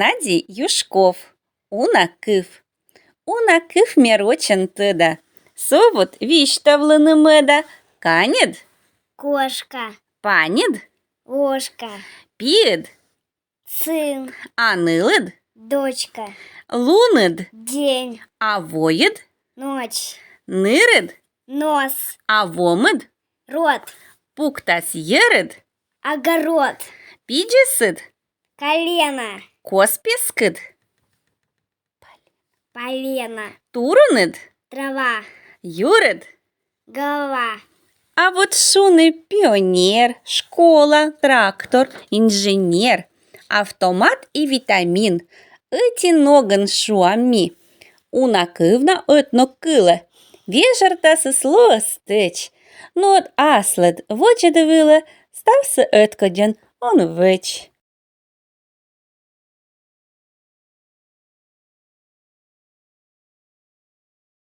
Наді Юшков. Унакив. Унакив мірочен тида. Совут віштавлени меда. Канід. Кошка, Панід. ложка, Під. сын, Анилид. дочка, Лунид. день, Авоїд. ночь, Нирид. нос, Авомид. рот, Пуктас єрид. огород, Піджісид. колено, Коспіскид. полено, Турунид. трава, Юрид. голова, А вот шуни піонер, школа, трактор, інженер, автомат і вітамін. Иті ноган шуамі. Унакивна етнокиле. Віжарта сисло стеч. Ну от аслед в очі дивиле, стався еткодян он веч.